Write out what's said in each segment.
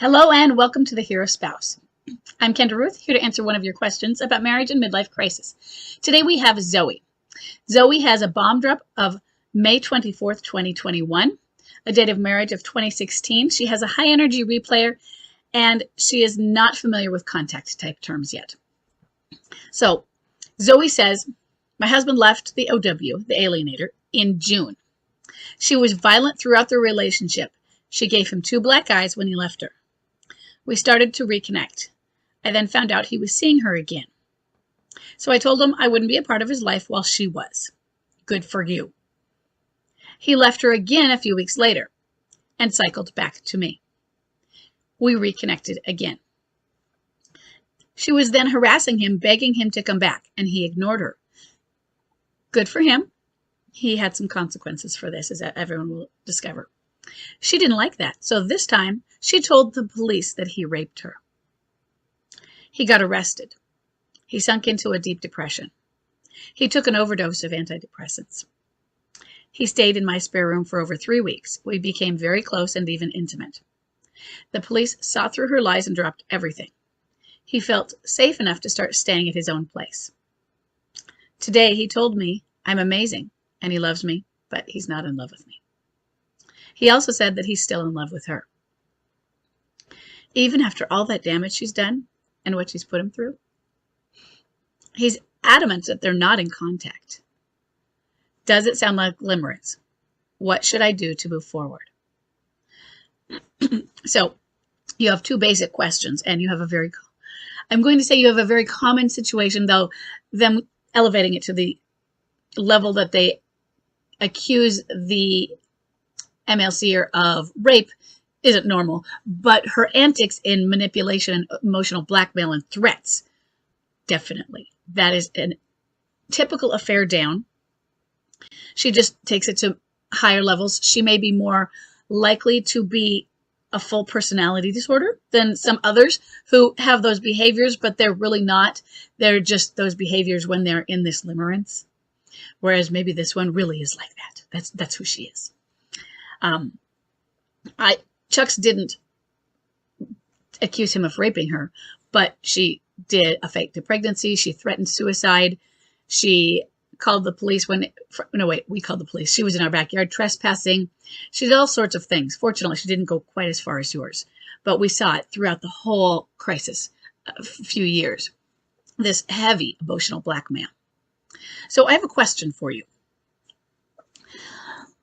Hello and welcome to the Hero Spouse. I'm Kendra Ruth, here to answer one of your questions about marriage and midlife crisis. Today we have Zoe. Zoe has a bomb drop of May 24th, 2021, a date of marriage of 2016. She has a high energy replayer and she is not familiar with contact type terms yet. So Zoe says, my husband left the OW, the alienator, in June. She was violent throughout the relationship. She gave him 2 black eyes when he left her. We started to reconnect. I then found out he was seeing her again. So I told him I wouldn't be a part of his life while she was. Good for you. He left her again a few weeks later and cycled back to me. We reconnected again. She was then harassing him, begging him to come back, and he ignored her. Good for him. He had some consequences for this, as everyone will discover. She didn't like that, so this time she told the police that he raped her. He got arrested. He sunk into a deep depression. He took an overdose of antidepressants. He stayed in my spare room for over 3 weeks. We became very close and even intimate. The police saw through her lies and dropped everything. He felt safe enough to start staying at his own place. Today he told me I'm amazing and he loves me, but he's not in love with me. He also said that he's still in love with her. Even after all that damage she's done and what she's put him through, he's adamant that they're not in contact. Does it sound like limerence? What should I do to move forward? So you have 2 basic questions, and you have I'm going to say you have a very common situation, though them elevating it to the level that they accuse the MLCer of rape isn't normal, but her antics in manipulation and emotional blackmail and threats, definitely. That is a typical affair down. She just takes it to higher levels. She may be more likely to be a full personality disorder than some others who have those behaviors, but they're really not. They're just those behaviors when they're in this limerence. Whereas maybe this one really is like that. That's who she is. Chucks didn't accuse him of raping her, but she did a fake pregnancy. She threatened suicide. She called the police we called the police. She was in our backyard trespassing. She did all sorts of things. Fortunately, she didn't go quite as far as yours, but we saw it throughout the whole crisis, a few years, this heavy emotional blackmail. So I have a question for you.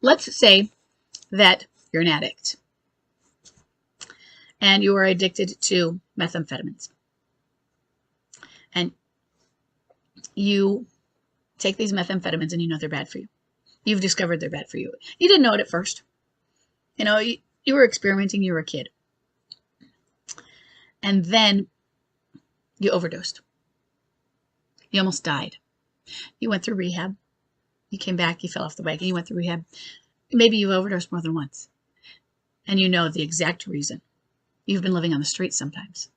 Let's say that you're an addict and you are addicted to methamphetamines. And you take these methamphetamines and you know they're bad for you. You've discovered they're bad for you. You didn't know it at first. You were experimenting, you were a kid. And then you overdosed. You almost died. You went through rehab. You came back, you fell off the wagon, you went through rehab. Maybe you overdosed more than once. And you know the exact reason. You've been living on the streets sometimes.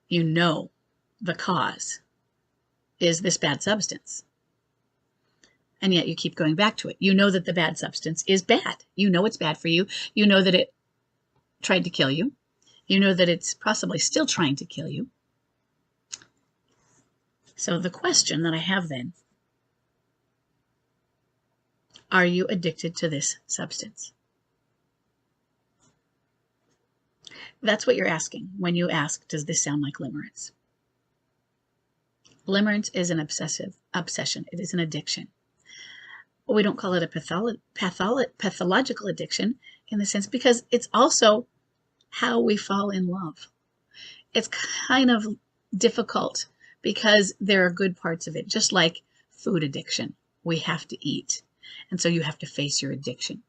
You know the cause is this bad substance. And yet you keep going back to it. You know that the bad substance is bad. You know it's bad for you. You know that it tried to kill you. You know that it's possibly still trying to kill you. So the question that I have then, are you addicted to this substance? That's what you're asking when you ask, does this sound like limerence? Limerence is an obsession. It is an addiction. We don't call it a pathological addiction in the sense because it's also how we fall in love. It's kind of difficult because there are good parts of it, just like food addiction. We have to eat, and so you have to face your addiction.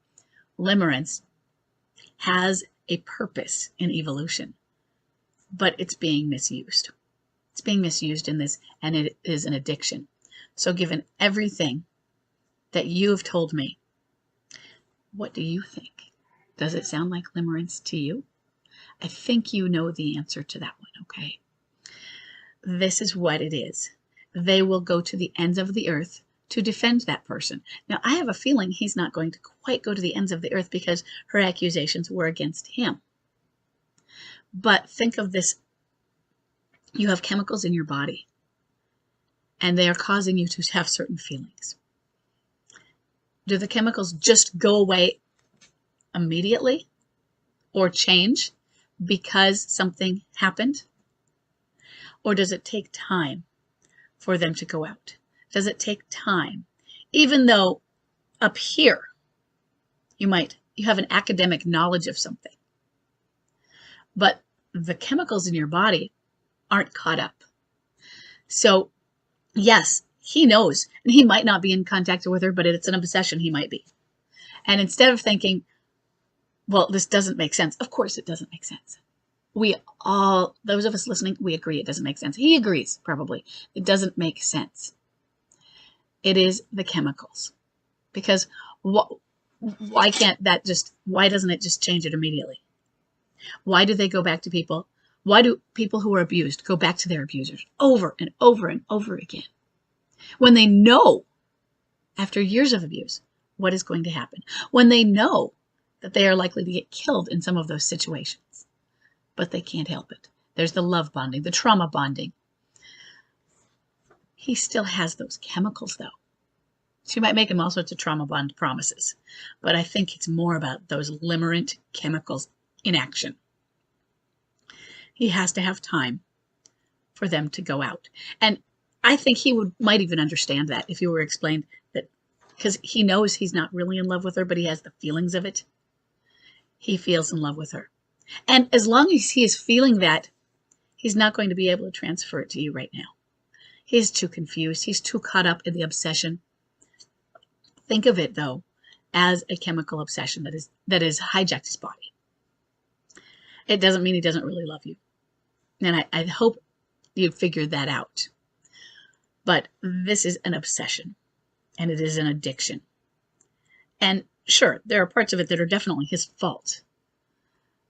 Limerence has a purpose in evolution, but it's being misused. It's being misused in this, and it is an addiction. So given everything that you've told me, what do you think? Does it sound like limerence to you? I think you know the answer to that one, okay? This is what it is. They will go to the ends of the earth to defend that person. Now, I have a feeling he's not going to quite go to the ends of the earth because her accusations were against him. But think of this. You have chemicals in your body, and they are causing you to have certain feelings. Do the chemicals just go away immediately or change because something happened? Or does it take time for them to go out? Does it take time? Even though up here you have an academic knowledge of something, but the chemicals in your body aren't caught up. So yes, he knows, and he might not be in contact with her, but it's an obsession, he might be. And instead of thinking, well, this doesn't make sense. Of course it doesn't make sense. Those of us listening, we agree it doesn't make sense. He agrees, probably. It doesn't make sense. It is the chemicals. Because why doesn't it just change it immediately? Why do they go back to people? Why do people who are abused go back to their abusers over and over and over again? When they know, after years of abuse, what is going to happen. When they know that they are likely to get killed in some of those situations. But they can't help it. There's the love bonding, the trauma bonding. He still has those chemicals, though. She might make him all sorts of trauma bond promises, but I think it's more about those limerent chemicals in action. He has to have time for them to go out. And I think he might even understand that if you were explained that, because he knows he's not really in love with her, but he has the feelings of it. He feels in love with her. And as long as he is feeling that, he's not going to be able to transfer it to you right now. He's too confused. He's too caught up in the obsession. Think of it, though, as a chemical obsession that has hijacked his body. It doesn't mean he doesn't really love you. And I hope you figured that out. But this is an obsession, and it is an addiction. And sure, there are parts of it that are definitely his fault.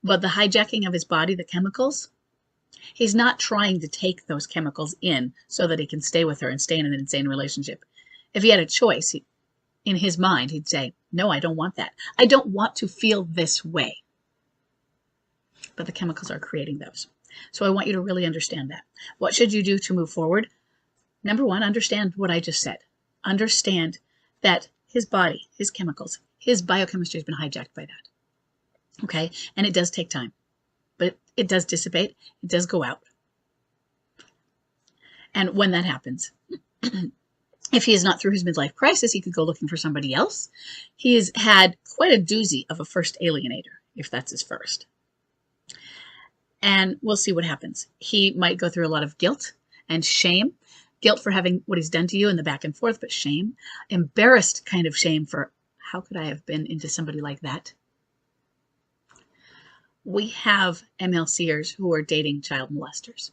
But the hijacking of his body, the chemicals, he's not trying to take those chemicals in so that he can stay with her and stay in an insane relationship. If he had a choice, in his mind, he'd say, no, I don't want that. I don't want to feel this way. But the chemicals are creating those. So I want you to really understand that. What should you do to move forward? Number one, understand what I just said. Understand that his body, his chemicals, his biochemistry has been hijacked by that. Okay? And it does take time. But it does dissipate. It does go out. And when that happens, if he is not through his midlife crisis, he could go looking for somebody else. He has had quite a doozy of a first alienator, if that's his first. And we'll see what happens. He might go through a lot of guilt and shame. Guilt for having what he's done to you in the back and forth, but shame. Embarrassed kind of shame for, how could I have been into somebody like that? We have MLCers who are dating child molesters.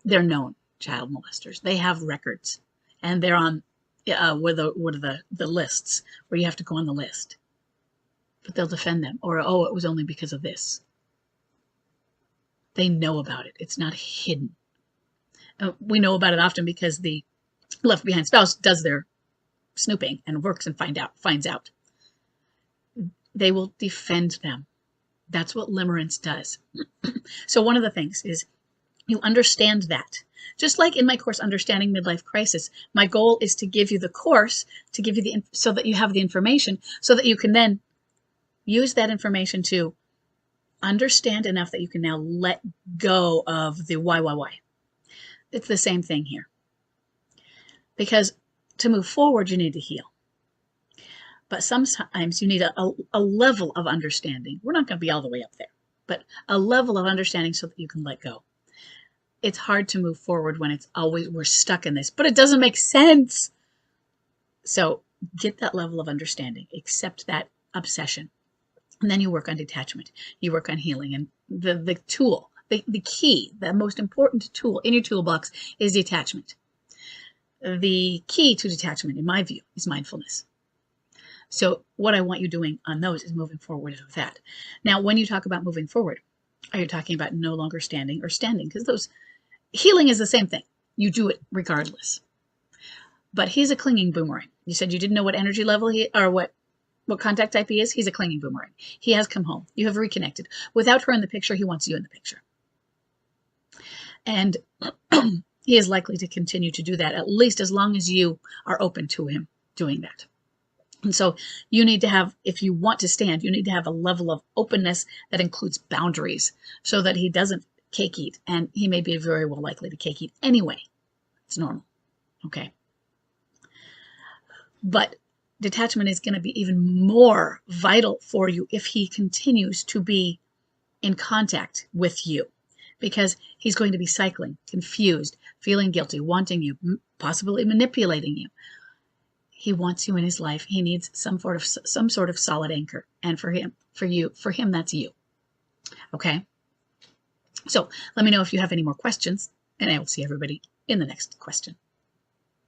They're known child molesters. They have records. And they're on what are the lists where you have to go on the list. But they'll defend them. Or, oh, it was only because of this. They know about it. It's not hidden. We know about it often because the left behind spouse does their snooping and works and finds out. They will defend them. That's what limerence does. So one of the things is you understand that. Just like in my course, Understanding Midlife Crisis, my goal is to give you the course, to give you so that you have the information, so that you can then use that information to understand enough that you can now let go of the why. It's the same thing here. Because to move forward, you need to heal. But sometimes you need a level of understanding. We're not going to be all the way up there, but a level of understanding so that you can let go. It's hard to move forward when we're stuck in this, but it doesn't make sense. So get that level of understanding, accept that obsession. And then you work on detachment. You work on healing. And the tool, the key, the most important tool in your toolbox is detachment. The key to detachment, in my view, is mindfulness. So what I want you doing on those is moving forward with that. Now, when you talk about moving forward, are you talking about no longer standing or standing? Because healing is the same thing. You do it regardless. but he's a clinging boomerang. You said you didn't know what energy level what contact type he is. He's a clinging boomerang. He has come home. You have reconnected. Without her in the picture, he wants you in the picture. And he is likely to continue to do that, at least as long as you are open to him doing that. And so you need to have, if you want to stand, you need to have a level of openness that includes boundaries so that he doesn't cake eat. And he may be very well likely to cake eat anyway. It's normal. Okay. But detachment is going to be even more vital for you if he continues to be in contact with you, because he's going to be cycling, confused, feeling guilty, wanting you, possibly manipulating you. He wants you in his life. He needs some sort of solid anchor. And for him, that's you. Okay. So let me know if you have any more questions, and I will see everybody in the next question.